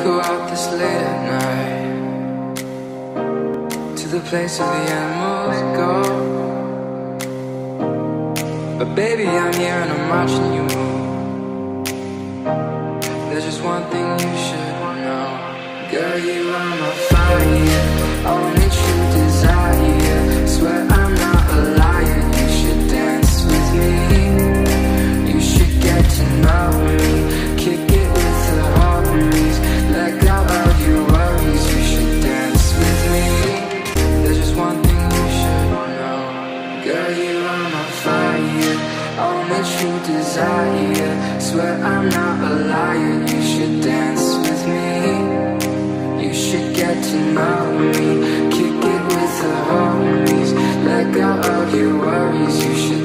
go out this late at night to the place where the animals go. But baby, I'm here and I'm watching you move. There's just one thing you should know. Girl, you are my fire, only true desire. Swear I'm not a liar, you should dance with me. You should get to know me, kick it with the hormis. Let go of your worries, you should dance with me. There's just one thing you should know. Girl, you are my fire, only true desire. Swear I'm not a liar, you should dance with me. You should get to know me, kick it with the homies. Let go of your worries, you should